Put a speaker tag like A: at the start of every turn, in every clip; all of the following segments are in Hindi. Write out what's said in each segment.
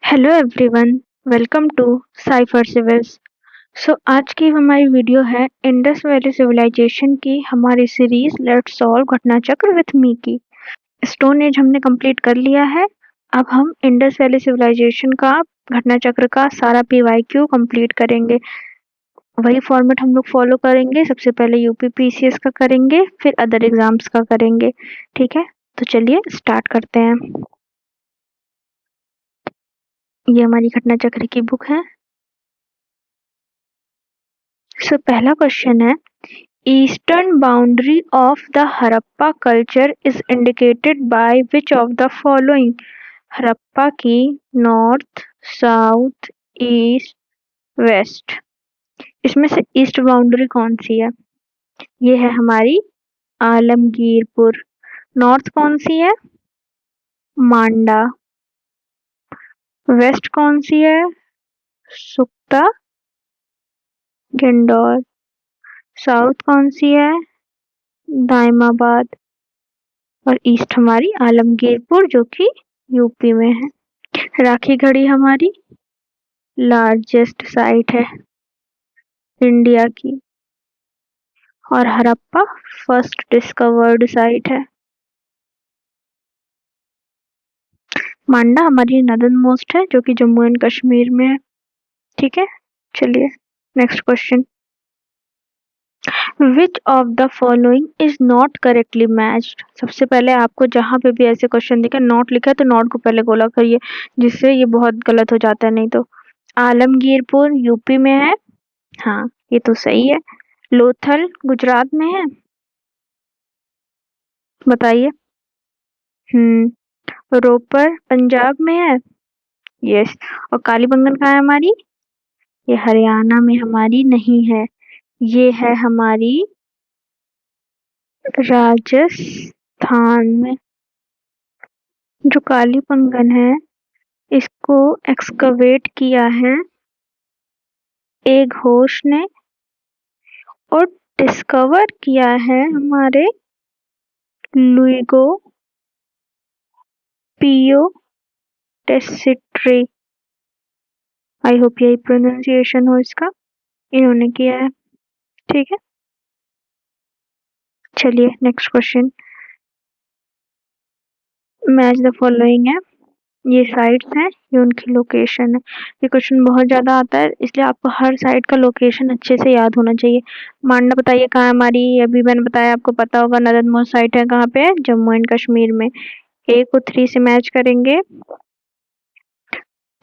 A: Hello everyone, welcome to Cipher Civils. आज की हमारी वीडियो है इंडस वैली सिविलाइजेशन की हमारी सीरीज लेट्स सॉल्व घटना चक्र विथ मी की। स्टोन एज हमने कंप्लीट कर लिया है। अब हम इंडस वैली सिविलाइजेशन का घटना चक्र का सारा पीवाईक्यू कंप्लीट करेंगे। वही फॉर्मेट हम लोग फॉलो करेंगे। सबसे पहले यूपी पीसीएस का करेंगे, फिर अदर एग्जाम्स का करेंगे। ठीक है, तो चलिए स्टार्ट करते हैं। ये हमारी घटना चक्र की बुक है। पहला क्वेश्चन है, eastern boundary of the Harappa culture is indicated by which of the following. Harappa की नॉर्थ, साउथ, ईस्ट, वेस्ट, इसमें से ईस्ट बाउंड्री कौन सी है? ये है हमारी आलमगीरपुर। नॉर्थ कौन सी है? मांडा। वेस्ट कौन सी है? सुक्ता, गिंडोर। साउथ कौन सी है? दाइमाबाद। और ईस्ट हमारी आलमगीरपुर जो कि यूपी में है। राखी गढ़ी हमारी लार्जेस्ट साइट है इंडिया की, और हड़प्पा फर्स्ट डिस्कवर्ड साइट है। मांडा हमारी नदर्न मोस्ट है जो कि जम्मू एंड कश्मीर में है। ठीक है, चलिए next question. Which of the following is not correctly matched. सबसे पहले आपको जहां पे भी ऐसे क्वेश्चन दिखे नॉट लिखा है तो नॉट को पहले गोला करिए, जिससे ये बहुत गलत हो जाता है। नहीं तो आलमगीरपुर यूपी में है, हाँ ये तो सही है। लोथल गुजरात में है, बताइए। रोपर पंजाब में है, यस। और कालीबंगन कहाँ है हमारी? ये हरियाणा में हमारी नहीं है, ये है हमारी राजस्थान में। जो कालीबंगन है इसको एक्सकवेट किया है एक घोष ने, और डिस्कवर किया है हमारे लुइगो पियो टेसिट्री। आई होप यही प्रोनाउंसिएशन हो इसका, इन्होंने किया है। ठीक है, चलिए next question. Match the following है, ये साइट्स हैं, ये उनकी लोकेशन है। ये क्वेश्चन बहुत ज्यादा आता है, इसलिए आपको हर साइट का लोकेशन अच्छे से याद होना चाहिए। मांडा बताइए कहाँ है हमारी? अभी मैंने बताया, आपको पता होगा। नदर्न मोस्ट साइट है कहाँ पे? जम्मू एंड कश्मीर में। ए को 3 से मैच करेंगे,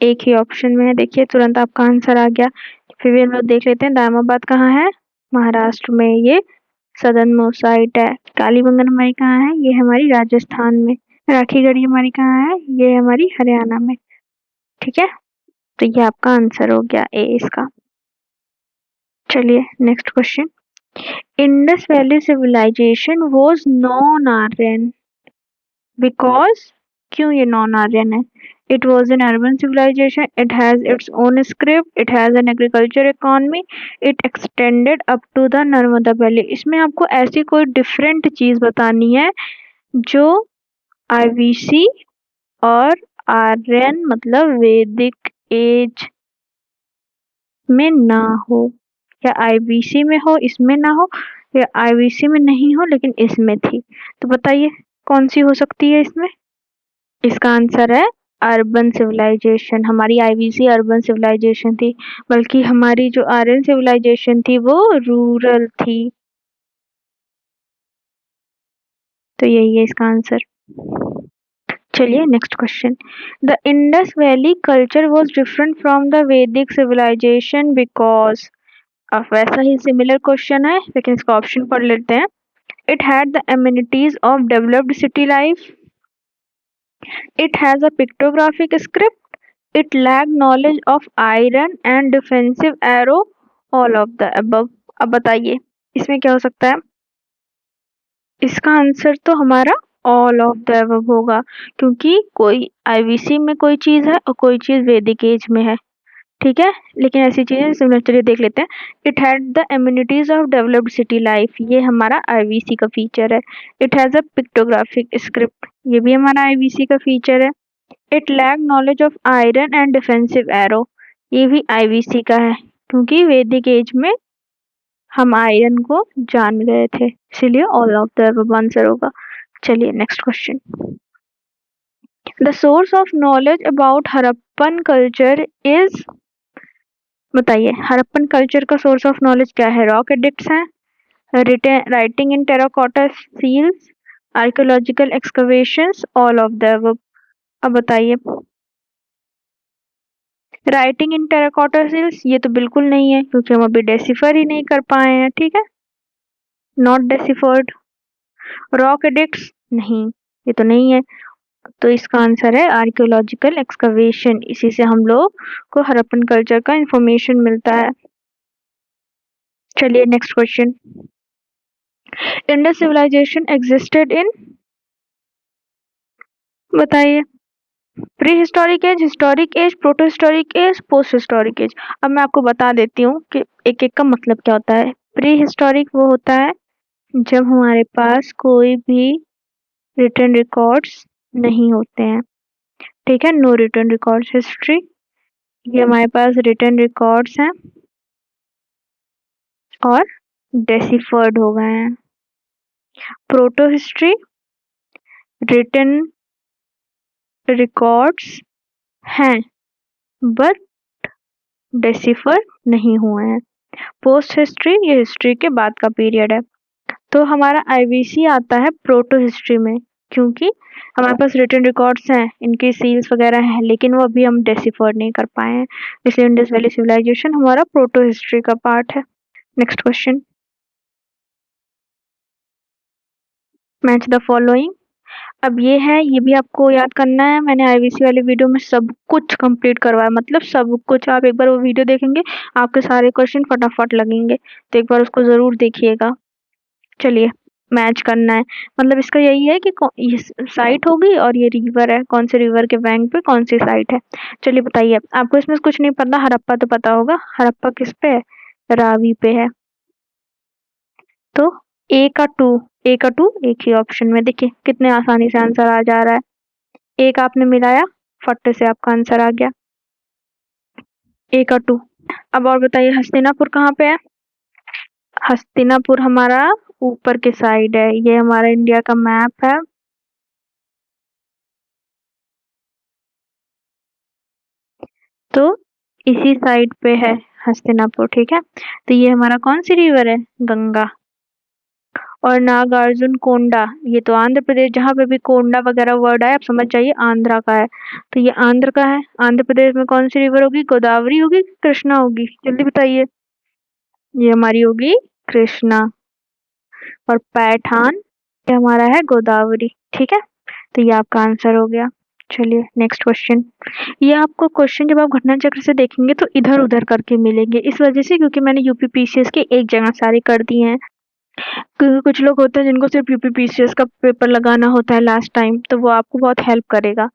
A: एक ही ऑप्शन में है, देखिए तुरंत आपका आंसर आ गया। फिर भी हम लोग देख लेते हैं दामाबाद कहाँ है? महाराष्ट्र में, ये सदर्न मोस्ट साइट है। कालीबंगन हमारी कहाँ है? ये हमारी राजस्थान में। राखी गढ़ी हमारी कहाँ है? ये हमारी हरियाणा में। ठीक है, तो ये आपका आंसर हो गया ए इसका। चलिए next question. Indus valley civilisation was non Aryan because, क्यों ये नॉन आर्यन है? It was an urban civilisation, it has its own script, it has an agriculture economy, it extended up to the Narmada valley. इसमें आपको ऐसी कोई डिफरेंट चीज बतानी है जो आईवीसी और आर्यन मतलब वैदिक एज में ना हो, या आईबीसी में हो इसमें ना हो, या आईबीसी में नहीं हो लेकिन इसमें थी। तो बताइए कौन सी हो सकती है इसमें? इसका आंसर है अर्बन सिविलाइजेशन। हमारी आईबीसी अर्बन सिविलाइजेशन थी, बल्कि हमारी जो आर्यन सिविलाइजेशन थी वो रूरल थी। तो यही है इसका आंसर। चलिए next question. The Indus valley culture was different from the वैदिक सिविलाइजेशन बिकॉज। अब वैसा ही सिमिलर क्वेश्चन है लेकिन इसका ऑप्शन पढ़ लेते हैं। It had the amenities of developed city life, it has a pictographic script, it lack knowledge of iron and defensive arrow, all of the above. अब बताइए इसमें क्या हो सकता है? इसका आंसर तो हमारा ऑल ऑफ द अबव होगा, क्योंकि कोई आईवीसी में कोई चीज है और कोई चीज वैदिक एज में है। ठीक है, लेकिन ऐसी चीजें सिमिलर, चलिए देख लेते हैं। It had the amenities of developed city life, ये हमारा आईवीसी का फीचर है। It has a pictographic script, ये भी हमारा आईवीसी का फीचर है। It lack knowledge of iron and defensive arrow, ये भी आईवीसी का है क्योंकि वैदिक एज में हम आयरन को जान गए थे, इसीलिए all of the above answer होगा। चलिए next question. The source of knowledge about Harappan culture is, बताइए हड़प्पन कल्चर का सोर्स ऑफ नॉलेज क्या है? रॉक एडिक्ट्स हैं, writing in terracotta seals, archaeological excavations, all of the above. अब बताइए। राइटिंग इन टेराकोटा सील्स ये तो बिल्कुल नहीं है क्योंकि हम अभी डेसिफर ही नहीं कर पाए हैं, ठीक है, नॉट डेसिफर्ड। रॉक एडिक्ट्स नहीं, ये तो नहीं है, तो इसका आंसर है आर्कियोलॉजिकल एक्सकवेशन, इसी से हम लोग को हड़प्पन कल्चर का इंफॉर्मेशन मिलता है। चलिए next question. Indus civilization existed in, बताइए prehistoric age, historic age, protohistoric age, post historic age. अब मैं आपको बता देती हूँ कि एक एक का मतलब क्या होता है। प्री हिस्टोरिक वो होता है जब हमारे पास कोई भी रिटन रिकॉर्ड्स नहीं होते हैं, ठीक है, नो रिटन रिकॉर्ड्स हिस्ट्री, ये हमारे पास रिटन रिकॉर्ड्स हैं और डेसिफर्ड हो गए हैं। प्रोटो हिस्ट्री, रिटन रिकॉर्ड्स हैं बट डेसिफर नहीं हुए हैं। पोस्ट हिस्ट्री ये हिस्ट्री के बाद का पीरियड है, तो हमारा आईवीसी आता है प्रोटो हिस्ट्री में क्योंकि हमारे पास रिटन रिकॉर्ड्स हैं, इनकी सील्स वगैरह हैं, लेकिन वो अभी हम डेसिफर नहीं कर पाए हैं, इसलिए इंडस वैली सिविलाइजेशन हमारा प्रोटो हिस्ट्री का पार्ट है। Next question. Match the following. अब ये है, ये भी आपको याद करना है, मैंने आईवीसी वाली वीडियो में सब कुछ कंप्लीट करवाया, मतलब सब कुछ। आप एक बार वो वीडियो देखेंगे आपके सारे क्वेश्चन फटाफट लगेंगे, तो एक बार उसको जरूर देखिएगा। चलिए मैच करना है, मतलब इसका यही है कि ये साइट होगी और ये रिवर है, कौन से रिवर के बैंक पे कौन सी साइट है। चलिए बताइए, आपको इसमें कुछ नहीं पता, हड़प्पा तो पता होगा, हड़प्पा किस पे है? रावी पे है, तो ए का टू एक ही ऑप्शन में, देखिए कितने आसानी से आंसर आ जा रहा है। एक आपने मिलाया, फट से आपका आंसर आ गया, ए का टू। अब और बताइए हस्तिनापुर कहाँ पे है? हस्तिनापुर हमारा ऊपर के साइड है, ये हमारा इंडिया का मैप है, तो इसी साइड पे है हस्तिनापुर, ठीक है। तो ये हमारा कौन सी रिवर है? गंगा। और नागार्जुन कोंडा, ये तो आंध्र प्रदेश, जहाँ पे भी कोंडा वगैरह वर्ड आए आप समझ जाइए आंध्रा का है, तो ये आंध्र का है। आंध्र प्रदेश में कौन सी रिवर होगी? गोदावरी होगी, कृष्णा होगी, जल्दी बताइए। ये हमारी होगी कृष्णा। और पैठान ये हमारा है गोदावरी, ठीक है, तो ये आपका आंसर हो गया। चलिए नेक्स्ट क्वेश्चन। ये आपको क्वेश्चन जब आप घटना चक्र से देखेंगे तो इधर उधर करके मिलेंगे, इस वजह से क्योंकि मैंने यूपीपीसीएस के एक जगह सारे कर दिए हैं, क्योंकि कुछ लोग होते हैं जिनको सिर्फ यूपीपीसीएस का पेपर लगाना होता है लास्ट टाइम, तो वो आपको बहुत हेल्प करेगा।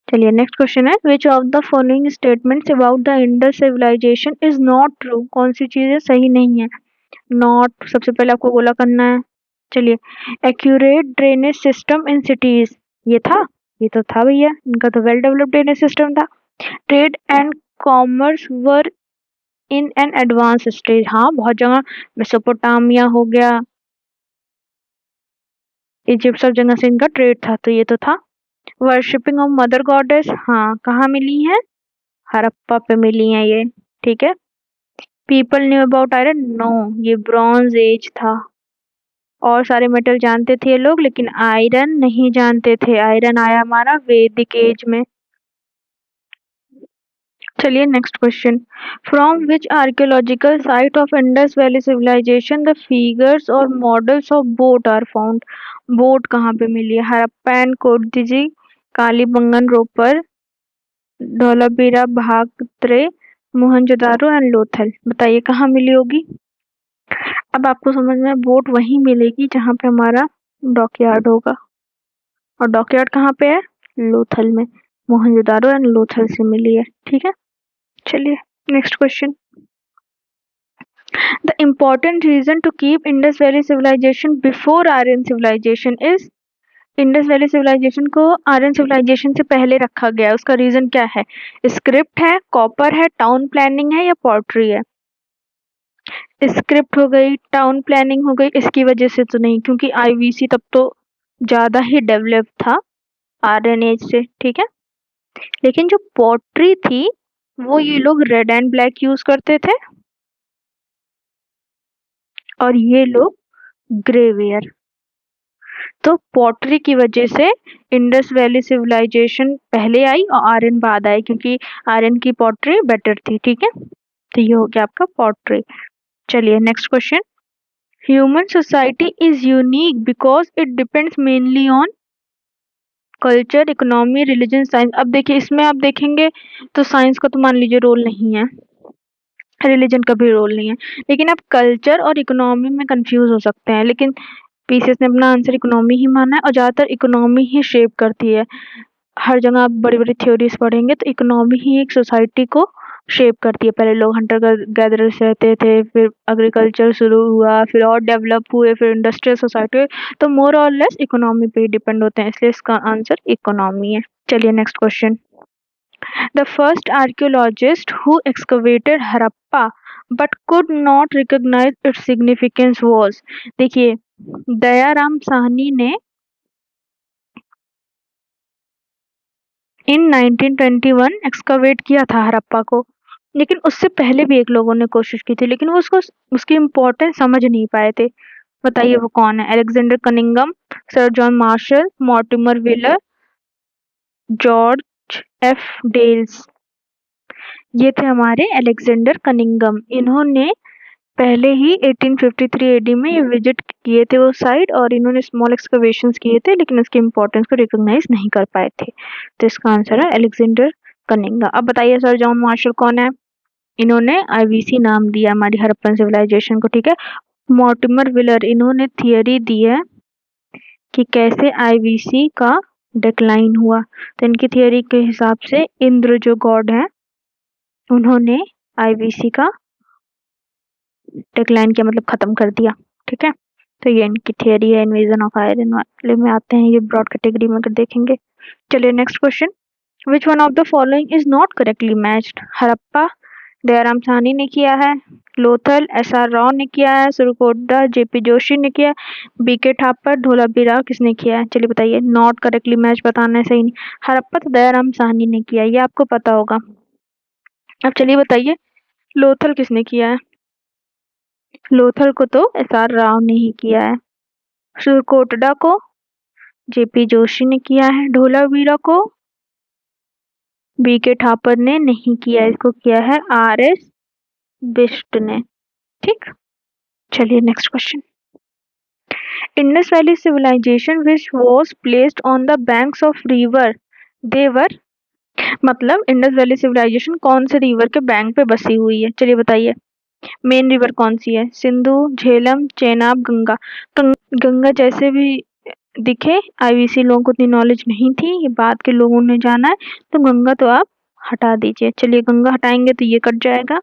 A: चलिए नेक्स्ट क्वेश्चन है, which of the following statements about the Indus civilisation is not true, कौन सी चीजें सही नहीं है? नॉट सबसे पहले आपको गोला करना है। चलिए, accurate drainage system in cities, ये था, ये तो था भैया, इनका तो वेल डेवलप्ड ड्रेनेज सिस्टम था। Trade and commerce were in an advance stage, हाँ बहुत जगह, मेसोपोटामिया हो गया, इजिप्ट, सब जगह से इनका ट्रेड था, तो ये तो था। वर्शिपिंग ऑफ मदर गॉडेस, हाँ कहाँ मिली है? हड़प्पा पे मिली है ये, ठीक है। People knew about iron, no, ये ब्रॉन्ज एज था। और सारे मेटल जानते थे ये लोग, लेकिन आयरन नहीं जानते थे, आयरन आया हमारा वैदिक एज में। चलिए next question. From which archaeological site of Indus valley civilization the figures और models of boat are found, boat कहाँ पे मिली है? हड़प्पा एंड कोडदिजी, कालीबंगन रोपर, धौलावीरा भागत्रे, मोहनजोदारो एंड लोथल, बताइए कहाँ मिली होगी। अब आपको समझ में, बोट वहीं मिलेगी जहाँ पे हमारा डॉकयार्ड होगा, और डॉकयार्ड कहाँ पे है? लोथल में, मोहनजोदारो एंड लोथल से मिली है, ठीक है। चलिए next question. The important reason to keep Indus valley civilisation before Aryan civilisation is, Indus valley civilisation को आर्यन सिविलाइजेशन से पहले रखा गया है, उसका रीजन क्या है? स्क्रिप्ट है, कॉपर है, टाउन प्लानिंग है या पॉटरी है? स्क्रिप्ट हो गई, टाउन प्लानिंग हो गई, इसकी वजह से तो नहीं, क्योंकि आईवीसी तब तो ज्यादा ही डेवलप था आर्यन एज से, ठीक है। लेकिन जो पॉटरी थी वो ये लोग रेड एंड ब्लैक यूज करते थे और ये लोग ग्रेवेयर। तो पॉटरी की वजह से इंडस वैली सिविलाइजेशन पहले आई और आर्यन बाद आई, क्योंकि आर्यन की पॉटरी बेटर थी, ठीक है। तो ये हो गया आपका पॉटरी। चलिए next question. Human society is unique because it depends mainly on culture, economy, religion, science. अब देखिए इसमें आप देखेंगे तो साइंस का तो मान लीजिए रोल नहीं है, रिलीजन का भी रोल नहीं है, लेकिन आप कल्चर और इकोनॉमी में कंफ्यूज हो सकते हैं। लेकिन पीसीएस ने अपना आंसर इकोनॉमी ही माना है और ज़्यादातर इकोनॉमी ही शेप करती है। हर जगह आप बड़ी-बड़ी थ्योरीज पढ़ेंगे तो इकोनॉमी ही एक सोसाइटी को शेप करती है। पहले लोग हंटर गैदरर्स रहते थे, फिर एग्रीकल्चर शुरू हुआ, फिर और डेवलप हुए, फिर इंडस्ट्रियल सोसाइटी हुई, तो मोर और लेस इकोनॉमी पे ही डिपेंड होते हैं, इसलिए इसका आंसर इकोनॉमी है। चलिए next question. The first archaeologist who excavated Harappa but could not recognize its significance was, देखिए दयाराम साहनी ने इन 1921 एक्सकवेट किया था हड़प्पा को, लेकिन उससे पहले भी एक लोगों ने कोशिश की थी, लेकिन वो उसको उसकी इम्पोर्टेंस समझ नहीं पाए थे। बताइए वो कौन है? Alexander Cunningham, Sir John Marshall, Mortimer Wheeler, George F Dales. ये थे हमारे अलेक्जेंडर कनिंगम। इन्होंने पहले ही 1853 एडी में ये विजिट किए थे वो साइट, और इन्होंने स्मॉल एक्सकवेशंस किए थे, लेकिन उसकी इम्पोर्टेंस को रिकॉग्नाइज नहीं कर पाए थे। तो इसका आंसर है अलेक्जेंडर कनिंगा। अब बताइए सर जॉन मार्शल कौन है? इन्होंने आईवीसी नाम दिया हमारी हड़प्पन सिविलाइजेशन को, ठीक है। मॉर्टिमर विलर, इन्होंने थियरी दी है कि कैसे आईवीसी का डिक्लाइन हुआ। तो इनकी थियरी के हिसाब से इंद्र जो गॉड है उन्होंने आईवीसी का डिक्लाइन किया, मतलब खत्म कर दिया, ठीक है। तो ये इनकी थियरी है। इन्वेजन ऑफ आयरन वाले में आते हैं ये ब्रॉड कैटेगरी में, अगर देखेंगे। चलिए next question. Which one of the following is not correctly matched? Harappa Dayaram Sahni ने किया है, लोथल एस आर राव ने किया है, सुरकोटा जेपी जोशी ने किया, बीके ठापर धोलाबीराव किसने किया है? चलिए बताइए। नॉट करेक्टली मैच बताना है, सही नहीं। हड़प्पा तो दयाराम साहनी ने किया, ये आपको पता होगा। अब चलिए बताइए लोथल किसने किया है? लोथल को तो एस आर राव ने ही किया है। सुरकोटड़ा को जेपी जोशी ने किया है, धोलावीरा को बीके ठापर ने नहीं किया, इसको किया है आर एस बिष्ट ने, ठीक। चलिए next question. Indus valley civilization which was placed on the banks of river देवर, मतलब इंडस वैली सिविलाइजेशन कौन से रिवर के बैंक पे बसी हुई है? चलिए बताइए। मेन रिवर कौन सी है? सिंधु, झेलम, चेनाब, गंगा। गंगा जैसे भी दिखे, आईवीसी लोगों को उतनी नॉलेज नहीं थी, ये बाद के लोगों ने जाना है, तो गंगा तो आप हटा दीजिए। चलिए गंगा हटाएंगे तो ये कट जाएगा,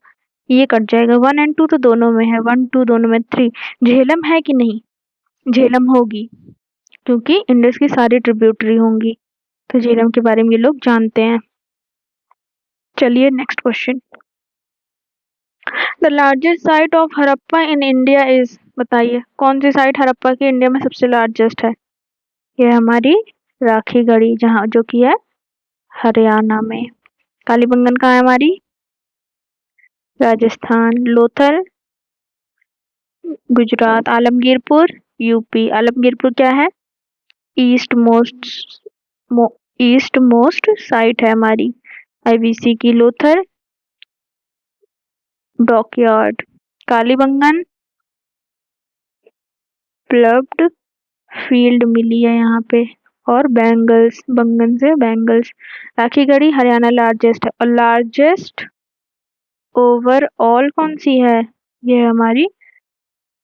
A: ये कट जाएगा। 1 एंड 2 तो दोनों में है, 1 2 दोनों में। 3 झेलम है कि नहीं? झेलम होगी, क्योंकि इंडस की सारी ट्रिब्यूटरी होंगी, तो झेलम के बारे में ये लोग जानते हैं। चलिए next question. The largest site of Harappa in India is, बताइए कौन सी साइट हड़प्पा की इंडिया में सबसे लार्जेस्ट है? ये हमारी राखी गढ़ी, जहाँ जो कि है हरियाणा में। कालीबंगन कहाँ है हमारी? राजस्थान। लोथल गुजरात। आलमगीरपुर यूपी। आलमगीरपुर क्या है? East most east most site है हमारी आईवीसी की। लोथल डॉकयार्ड। कालीबंगन प्लब्ड फील्ड मिली है यहाँ पे, और बैंगल्स, बंगन से बैंगल्स। राखीगढ़ी हरियाणा लार्जेस्ट है, और लार्जेस्ट ओवरऑल कौन सी है? ये हमारी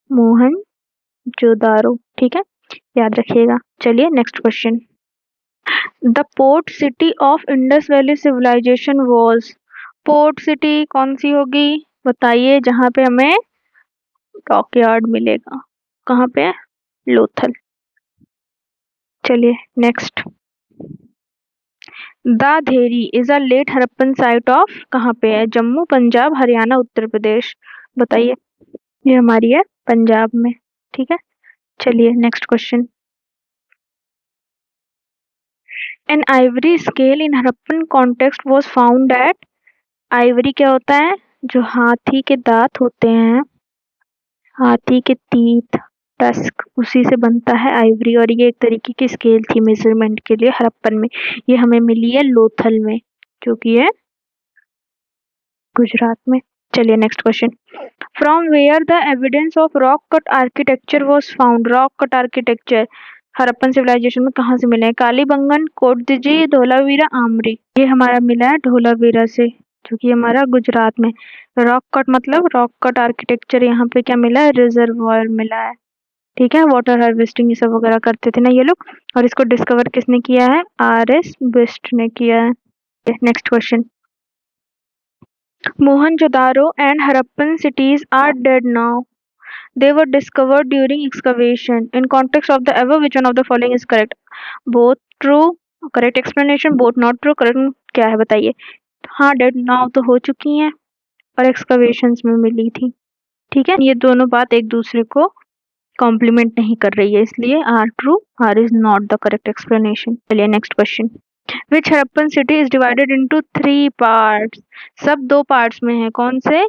A: मोहनजोदारो, ठीक है, याद रखिएगा। चलिए next question. The port city of Indus valley civilisation was, port city कौन सी होगी? बताइए, जहाँ पे हमें डॉकयार्ड मिलेगा। कहाँ पे है? लोथल। चलिए next. Dadheri is a late Harappan site of, कहाँ पे है? जम्मू, पंजाब, हरियाणा, उत्तर प्रदेश। बताइए। ये हमारी है पंजाब में। ठीक है, चलिए next question. An ivory scale in Harappan context was found at. Ivory क्या होता है? जो हाथी के दांत होते हैं, हाथी के तीत, टस्क, उसी से बनता है आइवरी। और ये एक तरीके की स्केल थी मेजरमेंट के लिए हड़प्पन में। ये हमें मिली है लोथल में, जो कि है गुजरात में। चलिए next question. From where the evidence of rock cut architecture was found. Rock cut architecture Harappan civilization में कहाँ से मिले हैं? कालीबंगन, कोटदीजी, धोलावीरा, आमरी। ये हमारा मिला है धोलावीरा से, जो कि हमारा गुजरात में। रॉक कट मतलब रॉक कट आर्किटेक्चर, यहाँ पे क्या मिला है? रिजर्वायर मिला है। ठीक है, वाटर हार्वेस्टिंग ये सब वगैरह करते थे ना ये लोग। और इसको डिस्कवर किसने किया है? आर.एस. बिस्ट ने किया है। Next question. Mohenjo-daro and Harappan cities are dead now. They were discovered during excavation. In context of the above, which one of the following is correct? Both true, correct explanation, both not true, correct क्या है बताइए? हाँ, डेड नाउ तो हो चुकी हैं और एक्सकवेशंस में मिली थी। ठीक है, ये दोनों बात एक दूसरे को कॉम्प्लीमेंट नहीं कर रही है, इसलिए R true, R is not the correct explanation. चलिए next question. Which Harappan city is divided into 3 parts. सब 2 पार्ट्स में है, कौन से?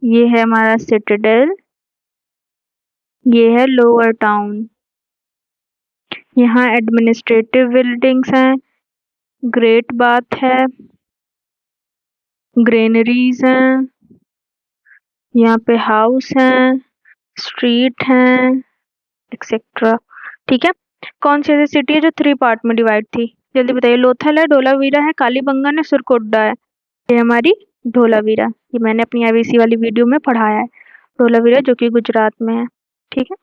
A: ये है हमारा सिटाडेल, ये है लोअर टाउन। यहाँ एडमिनिस्ट्रेटिव बिल्डिंग्स हैं, ग्रेट बाथ है, ग्रेनरीज हैं, यहाँ पे हाउस हैं, स्ट्रीट हैं, एक्सेट्रा। ठीक है, कौन सी ऐसी सिटी है जो 3 पार्ट में डिवाइड थी? जल्दी बताइए। लोथल है, धोलावीरा है, कालीबंगन है, सुरकोटडा है। ये हमारी धोलावीरा, ये मैंने अपनी आईवीसी वाली वीडियो में पढ़ाया है। धोलावीरा जो कि गुजरात में है। ठीक है,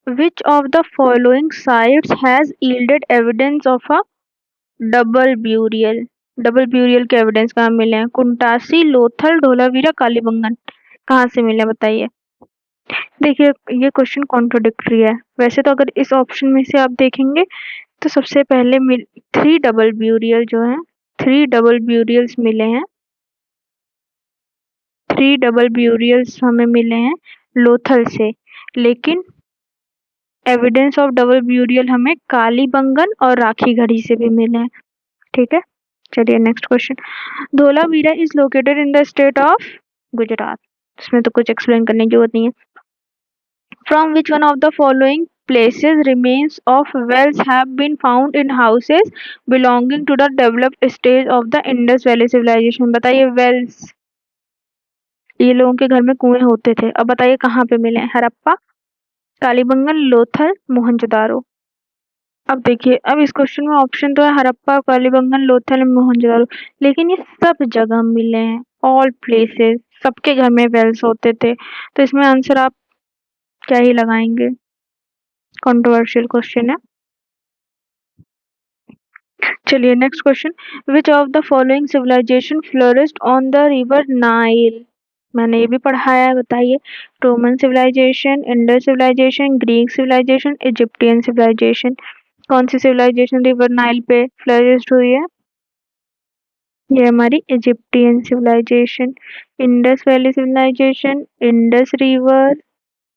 A: which of the following sites has yielded evidence of a double burial? Double burial के एविडेंस कहाँ मिले हैं? कुंटासी, लोथल, धोलावीरा, कालीबंगन। कहाँ से मिले बताइए? देखिए, ये क्वेश्चन कॉन्ट्रोडिक्टरी है। वैसे तो अगर इस ऑप्शन में से आप देखेंगे तो सबसे पहले 3 डबल ब्यूरियल जो है, 3 डबल ब्यूरियल्स मिले हैं। 3 डबल ब्यूरियल्स हमें मिले हैं लोथल से, लेकिन एविडेंस ऑफ डबल ब्यूरियल हमें कालीबंगन और राखी गढ़ी से भी मिले हैं। ठीक है, चलिए next question. Dholavira is located in the state of Gujarat. इसमें तो कुछ एक्सप्लेन करने की जरूरत नहीं है। From which one of the following places remains of wells have been found in houses belonging to the developed stage of the Indus Valley civilization। बताइए, wells, ये लोगों के घर में कुएं होते थे। अब बताइए कहाँ पे मिले? हड़प्पा, कालीबंगन, लोथल, मोहनजोदारो। अब देखिए, अब इस क्वेश्चन में ऑप्शन तो है हड़प्पा, कालीबंगन, लोथल, मोहनजोदारो, लेकिन ये सब जगह मिले हैं, ऑल प्लेसेस, सबके घर में वेल्स होते थे। तो इसमें आंसर आप क्या ही लगाएंगे? कंट्रोवर्शियल क्वेश्चन है। चलिए next question. Which of the following civilization flourished on the river Nile? मैंने ये भी पढ़ाया है, बताइए। Roman civilization, Indus civilization, Greek civilization, Egyptian civilization. कौन सी सिविलाइजेशन रिवर नाइल पे फ्लरिश्ड हुई है? ये हमारी Egyptian civilization. Indus valley civilization Indus river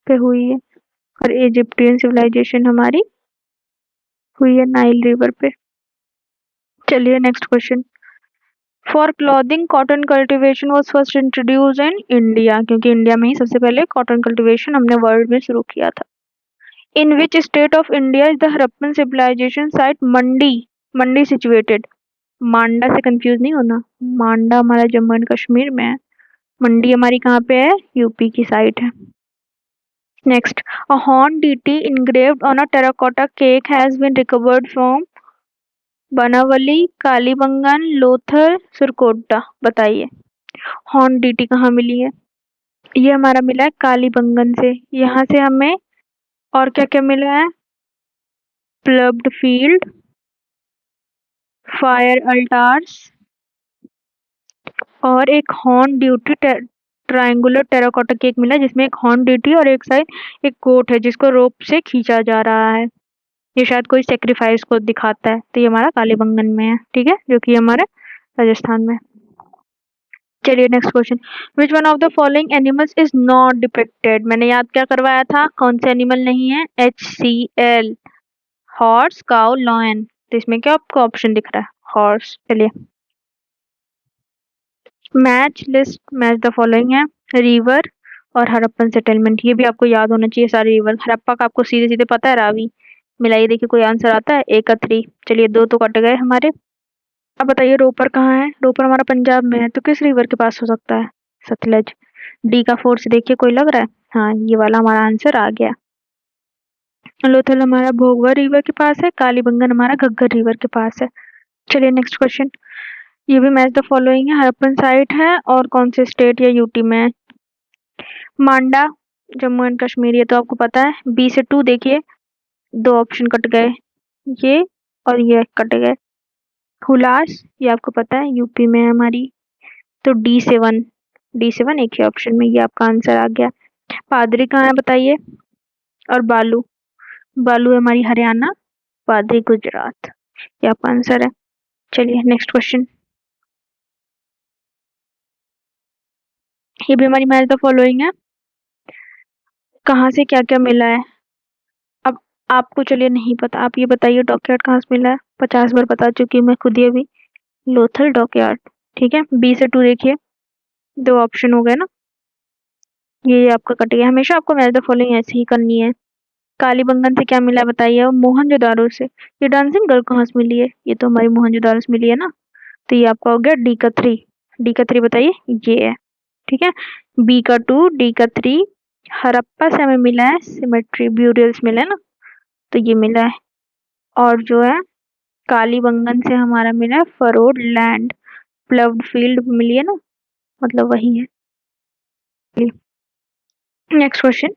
A: पे हुई है, और इजिप्टियन सिविलाइजेशन हमारी हुई है नाइल रिवर पे। चलिए next question. For clothing cotton cultivation was first introduced in India, क्योंकि इंडिया में ही सबसे पहले कॉटन कल्टीवेशन हमने वर्ल्ड में शुरू किया था। In which state of India is the Harappan civilization site Mandi, Mandi situated? Manda से कंफ्यूज नहीं होना, मांडा हमारा जम्मू एंड कश्मीर में है, मंडी हमारी कहाँ पे है? यूपी की साइड है। Next, a horn deity engraved on a terracotta cake has been recovered from Banawali, Kalibangan, Lothal, Surkotada. बताइए, हॉर्न डीटी कहाँ मिली है? ये हमारा मिला है कालीबंगन से। यहाँ से हमें और क्या क्या मिला है? प्लब्ड फील्ड, फायर अल्टार्स, और एक horn duty triangular terracotta cake मिला जिसमें एक हॉर्न डीटी और एक साइड एक गोट है जिसको रोप से खींचा जा रहा है। ये शायद कोई सेक्रीफाइस को दिखाता है। तो ये हमारा कालीबंगन में है, ठीक है, जो कि हमारे राजस्थान में। चलिए next question, which one of the following animals is not depicted. मैंने याद क्या करवाया था, कौन से एनिमल नहीं है, HCL, हॉर्स, काउ, लॉयन। तो इसमें क्या आपको ऑप्शन दिख रहा है, हॉर्स। चलिए match list, match the following है, रिवर और हड़प्पन सेटलमेंट। ये भी आपको याद होना चाहिए सारे रिवर। हड़प्पा का आपको सीधे सीधे पता है, रावी। मिलाइए देखिए कोई आंसर आता है, 1 का 3। चलिए 2 तो कट गए हमारे। अब बताइए रोपर कहाँ है, रोपर हमारा पंजाब में है, तो किस रिवर के पास हो सकता है, सतलज। डी का 4 से देखिए कोई लग रहा है, हाँ ये वाला हमारा आंसर आ गया। लोथल हमारा भोगवा रिवर के पास है, कालीबंगन हमारा घग्गर रिवर के पास है। चलिए नेक्स्ट क्वेश्चन, ये भी मैच द फॉलोइंग है, हड़प्पन साइट है और कौन से स्टेट या यूटी में है। मांडा जम्मू एंड कश्मीर, ये तो आपको पता है। बी से 2 देखिए, 2 ऑप्शन कट गए, ये और ये कट गए। हुलास ये आपको पता है यूपी में है हमारी। तो डी7 एक ही ऑप्शन में, ये आपका आंसर आ गया। पादरी कहाँ है बताइए, और बालू, बालू है हमारी हरियाणा, पादरी गुजरात, ये आपका आंसर है। चलिए नेक्स्ट क्वेश्चन, ये भी हमारी मैच द फॉलोइंग है, कहाँ से क्या क्या मिला है। अब आपको चलिए नहीं पता, आप ये बताइए डॉकयार्ड कहाँ से मिला है। 50 बार बता चुकी मैं खुद ही अभी, लोथल डॉकयार्ड, ठीक है। बी से 2 देखिए, 2 ऑप्शन हो गए ना, ये आपका कट गया। हमेशा आपको मैच द फॉलोइंग ऐसे ही करनी है। कालीबंगन से क्या मिला है बताइए, और मोहनजोदारो से। ये डांसिंग गर्ल कहाँ से मिली है, ये तो हमारी मोहनजोदारो से मिली है ना। तो ये आपका हो गया डी का 3। डी का 3 बताइए, ये है, ठीक है। बी का 2, डी का 3, हड़प्पा से हमें मिला है सिमेट्री ब्यूरियल्स मिला है ना, तो ये मिला है। और जो है कालीबंगन से हमारा मिला है फरोड लैंड, प्लव्ड फील्ड मिली है ना, मतलब वही है। Next question,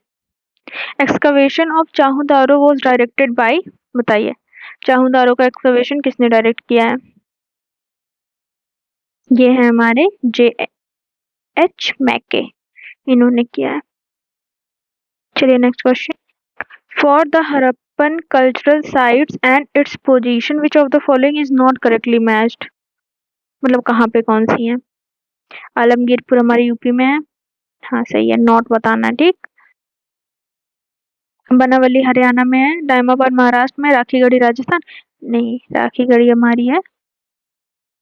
A: excavation of Chanhudaro was directed by, बताइए चाहूदारो का एक्सकवेशन किसने डायरेक्ट किया है। ये है हमारे JH मैके, इन्होंने किया है। चलिए next question, for the Harappan cultural sites and its position which of the following is not correctly matched. मतलब कहाँ पे कौन सी है। आलमगीरपुर हमारे यूपी में है, हाँ सही है, नॉट बताना है, ठीक। बनावली हरियाणा में है, दायमाबाद महाराष्ट्र में, राखीगढ़ी राजस्थान, नहीं राखीगढ़ी हमारी है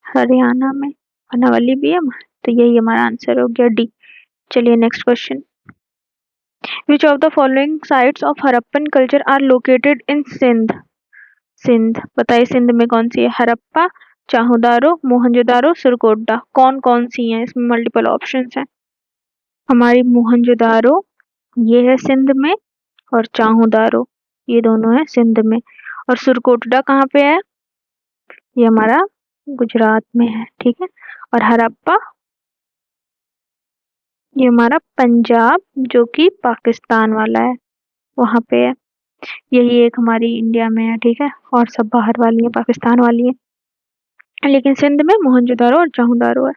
A: हरियाणा में, बनावली भी है, तो यही हमारा आंसर हो गया डी। चलिए next question, which of the following sites of Harappan culture are located in Sindh. Sindh बताइए, सिंध में कौन सी है, हड़प्पा, चाहूदारो, मोहनजोदारो, सुरकोटडा, कौन कौन सी हैं, इसमें मल्टीपल ऑप्शंस हैं। हमारी मोहनजोदारो ये है सिंध में, और चाहूदारो ये दोनों है सिंध में, और सुरकोटडा कहाँ पे है, ये हमारा गुजरात में है, ठीक है। और हड़प्पा ये हमारा पंजाब, जो कि पाकिस्तान वाला है, वहां पे है। यही एक हमारी इंडिया में है, ठीक है, और सब बाहर वाली है, पाकिस्तान वाली है। लेकिन सिंध में मोहनजोदारो और चाहूदारो है।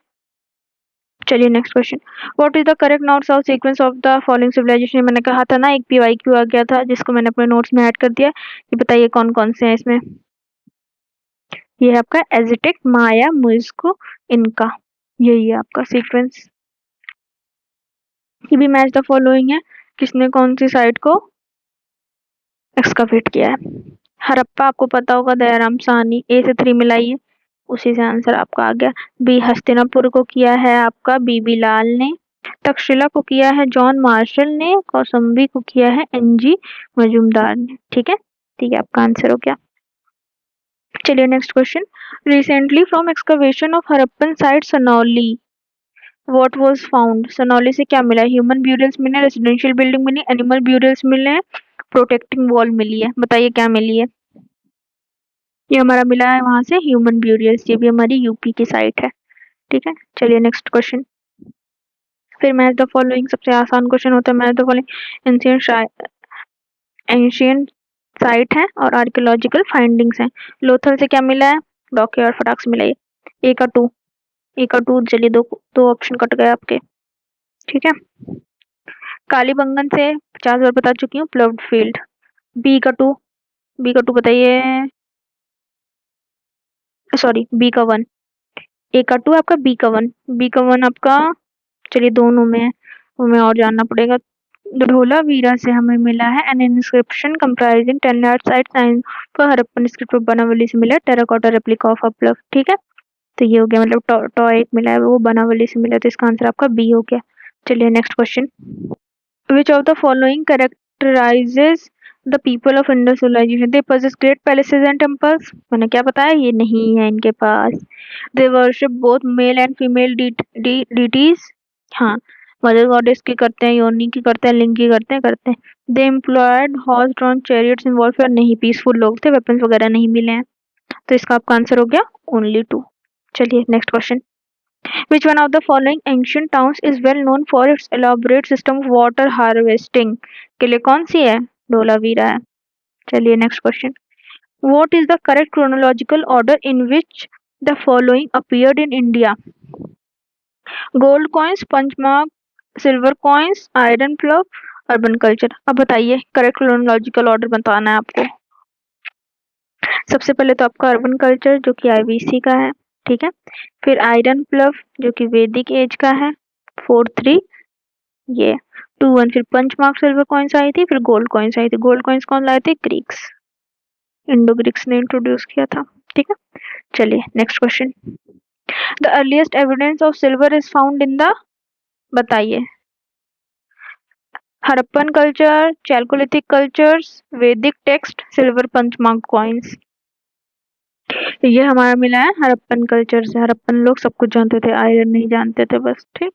A: चलिए next question, what is the correct north south sequence of the following civilization. मैंने कहा था ना एक PYQ आ गया था जिसको मैंने अपने नोट्स में ऐड कर दिया। ये बताइए कौन कौन से हैं इसमें। ये है आपका एजिटेक, माया, मुइज्जको, इनका, यही है आपका सीक्वेंस। ये भी मैच द फॉलोइंग है, किसने कौन सी साइट को एक्सकवेट किया है। हड़प्पा आपको पता होगा दयाराम साहनी, A से 3 मिलाइए, उसी से आंसर आपका आ गया। बी हस्तिनापुर को किया है आपका BB लाल ने, तक्षशिला को किया है जॉन मार्शल ने, कौसम्बी को किया है NG मजूमदार ने, ठीक है, ठीक है, आपका आंसर हो गया। चलिए next question, recently from excavation of Harappan site Sanauli what was found. Sanauli से क्या मिला, ह्यूमन ब्यूरियल्स मिले, रेजिडेंशियल बिल्डिंग मिली, एनिमल ब्यूरियल्स मिले, प्रोटेक्टिंग वॉल मिली है, बताइए क्या मिली है। ये हमारा मिला है वहां से ह्यूमन ब्यूरियल्स, ये भी हमारी यूपी की साइट है, ठीक है। चलिए नेक्स्ट क्वेश्चन, फिर मैच द फॉलोइंग, सबसे आसान क्वेश्चन होता है match the following, ancient site है और आर्कियोलॉजिकल फाइंडिंग्स हैं। लोथल से क्या मिला है, डॉकयार्ड, फटाक से मिलाइए। ए का 2, चलिए दो दो ऑप्शन कट गए आपके। ठीक है। कालीबंगन से 50 बार बता चुकी हूँ। प्लव्ड फील्ड। बी का टू। बी का टू बताइए। सॉरी, बी का वन। ए का टू आपका, बी का वन। बी का वन आपका, चलिए दोनों में है, हमें और जानना पड़ेगा। धोलावीरा से हमें मिला है an inscription comprising 10 large site sign पर हड़प्पन स्क्रिप्ट ऑफ बनावली से मिला टेराकोटा रेप्लिका ऑफ अपलव। ठीक है, तो ये हो गया, मतलब टॉ एक मिला है वो बनावली से मिला, तो इसका आंसर आपका बी हो गया। चलिए next question. Which of the following characterizes the people of Indus civilization? They possess great palaces and temples। मैंने क्या बताया, ये नहीं है इनके पास। They worship both male and female deities। हाँ, मदर गॉडेस की करते हैं, योनि की करते हैं, लिंग की करते हैं। They employed horse drawn chariots in warfare. नहीं, पीसफुल लोग थे, वेपन्स वगैरह नहीं मिले हैं, तो इसका आपका आंसर हो गया ओनली टू। चलिए next question. Which one of the following ancient towns is well known for its elaborate system of water harvesting? के लिए कौन सी है? धोलावीरा है। चलिए next question. What is the correct chronological order in which the following appeared in India? Gold coins, punch mark, silver coins, iron plug, urban culture. अब बताइए, करेक्ट क्रोनोलॉजिकल ऑर्डर बताना है आपको। सबसे पहले तो आपका अर्बन कल्चर जो कि आईवीसी का है, ठीक है। फिर आयरन प्लव जो कि वैदिक एज का है, 4-3 ये 2-1। फिर पंचमार्क सिल्वर कॉइन्स आई थी, फिर गोल्ड कॉइन्स आई थी। गोल्ड कॉइन्स कौन लाए थे? ग्रीक्स, इंडो ग्रीक्स ने इंट्रोड्यूस किया था, ठीक है। चलिए next question. The earliest evidence of silver is found in the, बताइए। हड़प्पन कल्चर, चैल्कोलिथिक कल्चर्स, वैदिक टेक्स्ट, सिल्वर पंचमार्क कॉइन्स। ये हमारा मिला है हड़प्पन कल्चर से। हड़प्पन लोग सब कुछ जानते थे, आयरन नहीं जानते थे बस, ठीक।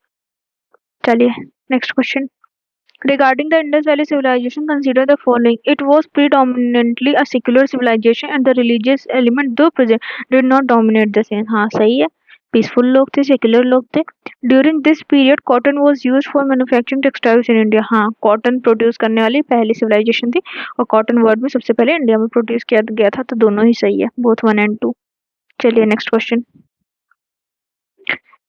A: चलिए next question. Regarding the Indus Valley civilization, consider the following. It was predominantly a secular civilization and the religious element, though present, did not dominate the scene. हाँ सही है, पीसफुल लोग थे, सेक्युलर लोग थे। During this period cotton was use for manufacturing textiles in India. हाँ, कॉटन प्रोड्यूस करने वाली पहली सिविलाइजेशन थी, और कॉटन वर्ल्ड में सबसे पहले इंडिया में प्रोड्यूस किया गया था, तो दोनों ही सही है, बोथ 1 and 2। चलिए next question.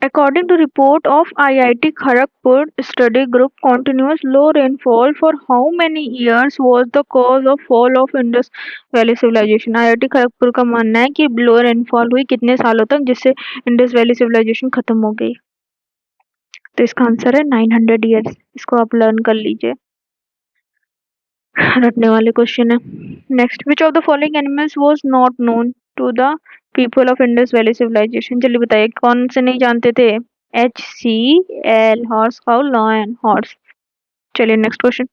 A: According to report of IIT Kharagpur study group, continuous low rainfall for how many years was the cause of fall of Indus Valley Civilization? IIT Kharagpur का मानना है कि लो रेनफॉल हुई कितने सालों तक, जिससे इंडस वैली सिविलाइजेशन खत्म हो गई। तो इसका आंसर है 900 ईयर्स। इसको आप लर्न कर लीजिए, रटने वाले क्वेश्चन है। Next, which of the following animals was not known to the people of Indus valley civilization? जल्दी बताइए, कौन से नहीं जानते थे? HCL, horse, cow, lion, horse. चलिए next question.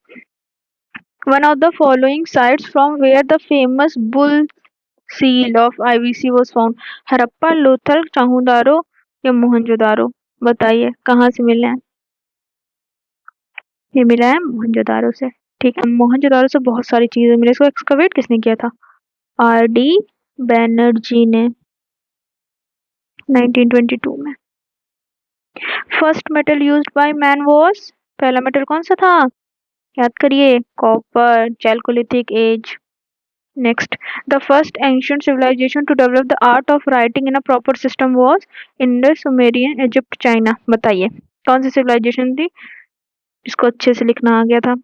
A: One of the following sites from where the famous bull seal of IBC was found? Harappa, Lothal, Chanhudaro या मोहनजोदारो? बताइए कहाँ से मिले हैं? ये मिला है मोहनजोदारो से, ठीक है। मोहनजोदारो से बहुत सारी चीजें मिली। इसको एक्सकवेट किसने किया था? RD बैनर्जी ने 1922 में। First metal used by man was, पहला मेटल कौन सा था? याद करिए, copper, chalcolithic age. Next, the first ancient civilization to develop the art of writing in a proper system was Indus, Sumerian, Egypt, China. बताइए कौन सी सिविलाइजेशन थी इसको अच्छे से लिखना आ गया था?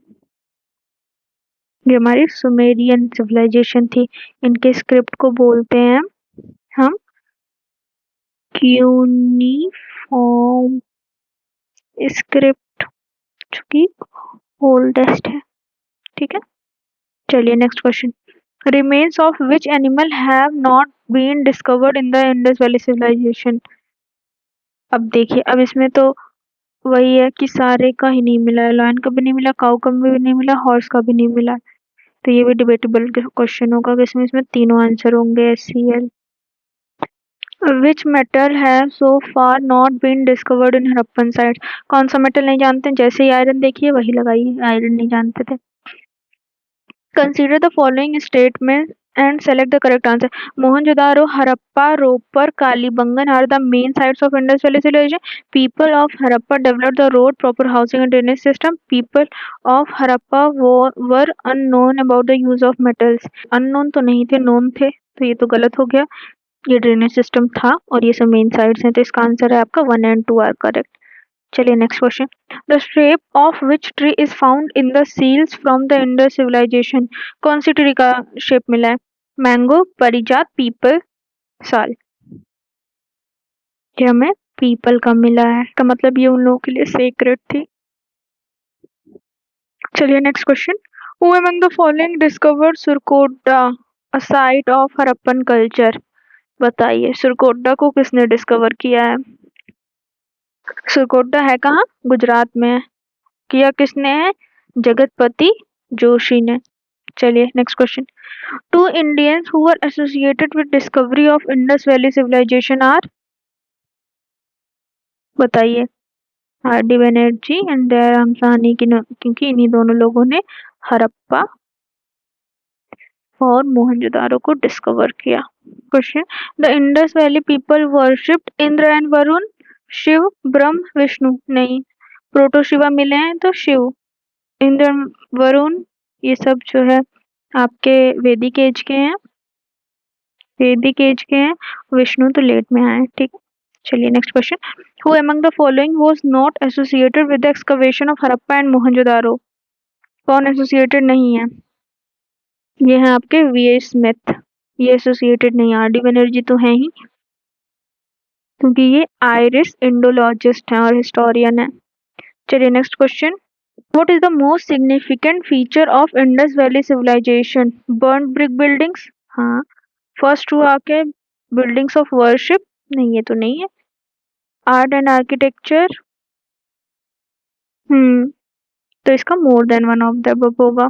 A: ये हमारी सुमेरियन सिविलाइजेशन थी। इनके स्क्रिप्ट को बोलते हैं हम क्यूनिफॉर्म स्क्रिप्ट, जो कि ओल्डेस्ट है, ठीक है। चलिए next question. Remains of which animal have not been discovered in the Indus valley civilization? अब देखिए, अब इसमें तो वही है कि सारे का ही नहीं मिला है। लॉयन का भी नहीं मिला, काऊ का भी नहीं मिला, हॉर्स का भी नहीं मिला, तो ये भी डिबेटेबल क्वेश्चन होगा कि इसमें तीनों आंसर होंगे HCl। Which metal have so far not been discovered in Harappan sites? कौन सा मेटल नहीं जानते? जैसे ही आयरन देखिए वही लगाइए, आयरन नहीं जानते थे। Consider the following statement and select the correct answer. Mohenjodaro, Harappa, Ropar, Kalibangan are the main sites of Indus valley civilization. People of Harappa developed the road, proper housing and drainage system. People of Harappa were unknown about the use of metals. Unknown तो नहीं थे, नोन थे, तो ये तो गलत हो गया। ये ड्रेनेज सिस्टम था और ये सब मेन साइट्स हैं, तो इसका आंसर है आपका 1 and 2 आर करेक्ट। चलिए next question, the shape of which tree is found in the seals from the Indus civilization. कौन सी ट्री का शेप मिला है? मैंगो, परिजात, पीपल, साल। ये हमें पीपल का मिला है, का मतलब ये उन लोगों के लिए सेक्रेट थी। चलिए next question, who among the following discovered Surkotada, a site of Harappan culture. बताइए सुरकोटा को किसने डिस्कवर किया है? सुरकोटा है कहाँ? गुजरात में है। किया किसने है? जगतपति जोशी ने। चलिए next question, two Indians who were associated with discovery of Indus valley civilization are. बताइए। R D Banerjee and Dayaram Sahni की, क्योंकि इन्हीं दोनों लोगों ने हड़प्पा और मोहनजोदारो को डिस्कवर किया। Question, the Indus valley people worshipped Indra and Varuna, Shiva, Brahma, Vishnu. नहीं, प्रोटो शिवा मिले हैं तो शिव, इंद्र, वरुण, ये सब जो है आपके वैदिक एज के हैं, वैदिक एज के हैं। विष्णु तो लेट में आए, ठीक। चलिए next question, who among the following was not associated with the excavation of Harappa and Mohenjodaro. कौन एसोसिएटेड नहीं है? ये है आपके वी स्मिथ, ये एसोसिएटेड नहीं। आर डी बनर्जी तो है ही, क्योंकि ये आयरिश इंडोलॉजिस्ट हैं और हिस्टोरियन है। चलिए next question, what is the most significant feature of Indus valley civilization? Burn brick buildings, हाँ। फर्स्ट हुआ के बिल्डिंग्स ऑफ वर्शिप, नहीं ये तो नहीं है। आर्ट एंड आर्किटेक्चर, तो इसका more than one of the above होगा।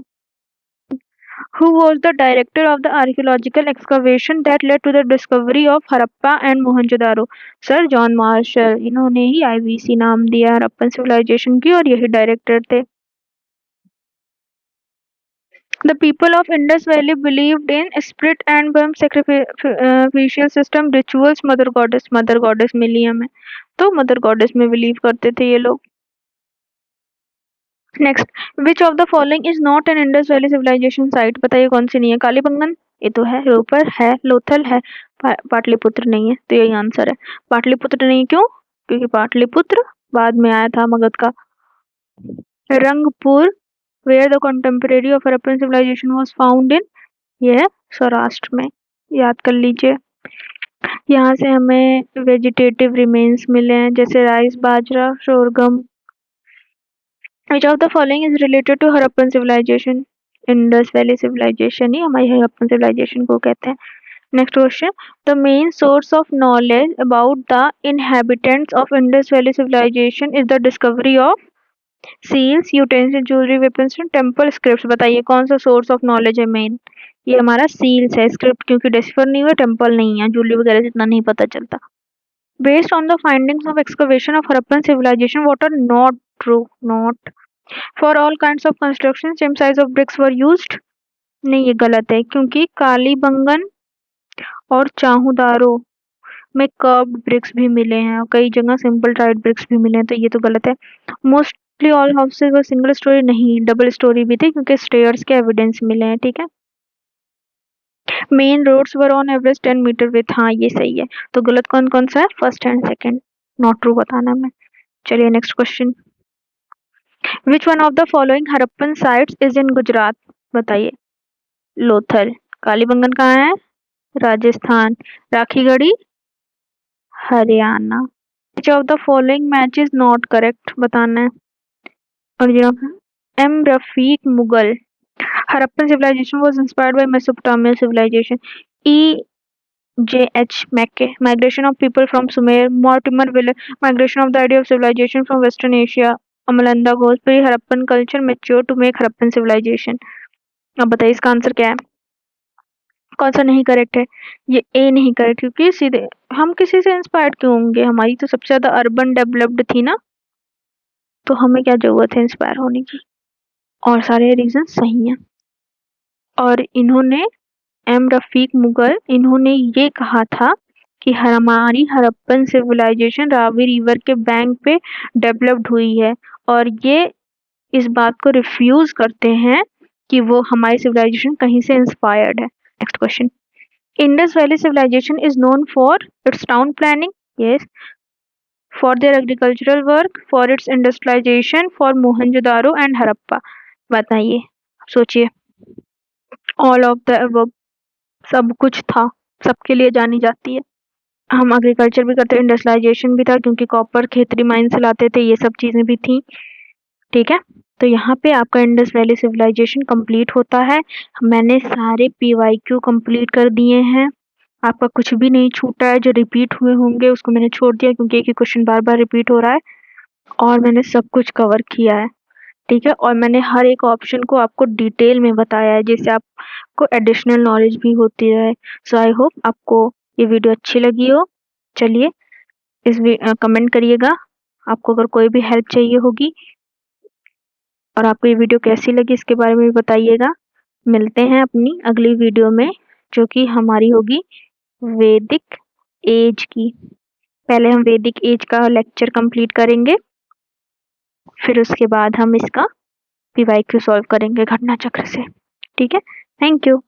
A: Who was the director of the archaeological excavation that led to the discovery of Harappa and Mohenjo-daro? Sir John martial, इन्होंने ही आईवीसी नाम दिया हड़प्पन सिविलाइजेशन की और यही डायरेक्टर थे। The people of Indus Valley believed in spirit and worm sacrificial system rituals. Mother goddess मिली हमें, तो मदर गॉडेस में बिलीव करते थे ये लोग। Next, which of the following is not an Indus valley civilization site. बताइए कौन सी नहीं है? कालीबंगन, ये तो है। रोपर है, लोथल है, पाटलिपुत्र नहीं है, तो यही आंसर है। पाटलिपुत्र नहीं, क्यों? क्योंकि पाटलिपुत्र बाद में आया था मगध का। Rangpur, where the contemporary of Harappan civilization was found in, ये है सौराष्ट्र में, याद कर लीजिए। यहाँ से हमें वेजिटेटिव रिमेन्स मिले हैं, जैसे rice, bajra, sorghum. Which of the following is related to Harappan civilization? Indus valley civilization ही हमारी हड़प्पन सिविलाइजेशन को कहते हैं। Next question, the main source of knowledge about the inhabitants of Indus valley civilization is the discovery of seals, utensil, jewellery, weapons, temple, scripts. बताइए कौन सा सोर्स ऑफ नॉलेज है मेन? ये हमारा सील्स है, स्क्रिप्ट क्योंकि डिस्फर नहीं हुआ, टेम्पल नहीं है, ज्वेलरी वगैरह से इतना नहीं पता चलता। Based on the findings of excavation of Harappan civilization, what are not true? Not for all kinds of construction, same size of bricks were used. नहीं, ये गलत है, क्योंकि कालीबंगन और चाहूदारो में कर्व्ड ब्रिक्स भी मिले हैं और कई जगह सिंपल टाइड ब्रिक्स भी मिले हैं, तो ये तो गलत है। मोस्टली ऑल हाउसेज वर सिंगल स्टोरी, नहीं डबल स्टोरी भी थे, क्योंकि स्टेयर्स के एविडेंस मिले हैं, ठीक है। Main roads were on average 10 metre with, हाँ ये सही है। तो गलत कौन कौन सा है? First and second, not true बताना मैं। चलिए next question, which one of the following Harappan sites is in Gujarat. बताइए। लोथल। कालीबंगन कहाँ है? Rajasthan. Rakhigarhi Haryana. Which of the following match is not correct बताना है। और M Rafique Mughal, Harappan civilization was inspired by Mesopotamian civilization. E.J.H. Mackay, migration of people from Sumer. Mortimer Wheeler, migration of the idea of civilization from Western Asia. Amalanda Ghosh, pre-Harappan culture mature to make Harappan civilization. अब बताइए इसका आंसर क्या है? कौन सा नहीं करेक्ट है? ये ए नहीं करेक्ट, क्योंकि सीधे हम किसी से इंस्पायर्ड क्यों होंगे? हमारी तो सबसे ज्यादा अर्बन डेवलप्ड थी ना, तो हमें क्या जरूरत है इंस्पायर होने की? और सारे रीजन सही हैं। और इन्होंने, एम रफीक मुगल, इन्होंने ये कहा था कि हमारी हड़प्पन सिविलाइजेशन रावी रिवर के बैंक पे डेवलप्ड हुई है, और ये इस बात को रिफ्यूज करते हैं कि वो हमारी सिविलाइजेशन कहीं से इंस्पायर्ड है। Next question, Indus valley civilization is known for its town planning. Yes. For their agricultural work, for its industrialization, for Mohenjodaro and Harappa. बताइए, सोचिए। ऑल ऑफ द अबव, सब कुछ था, सबके लिए जानी जाती है। हम एग्रीकल्चर भी करते, इंडस्ट्रियलाइजेशन भी था क्योंकि कॉपर खेतरी माइन से लाते थे, ये सब चीजें भी थी। ठीक है, तो यहाँ पे आपका इंडस वैली सिविलाइजेशन कंप्लीट होता है। मैंने सारे PYQ कंप्लीट कर दिए हैं, आपका कुछ भी नहीं छूटा है। जो रिपीट हुए होंगे उसको मैंने छोड़ दिया क्योंकि एक ही क्वेश्चन बार बार रिपीट हो रहा है, और मैंने सब कुछ कवर किया है। ठीक है, और मैंने हर एक ऑप्शन को आपको डिटेल में बताया है जिससे आपको एडिशनल नॉलेज भी होती है। सो आई होप आपको ये वीडियो अच्छी लगी हो। चलिए, कमेंट करिएगा आपको अगर कोई भी हेल्प चाहिए होगी, और आपको ये वीडियो कैसी लगी इसके बारे में भी बताइएगा। मिलते हैं अपनी अगली वीडियो में, जो कि हमारी होगी वैदिक एज की। पहले हम वैदिक एज का लेक्चर कंप्लीट करेंगे, फिर उसके बाद हम इसका PYQ सॉल्व करेंगे घटना चक्र से। ठीक है, थैंक यू।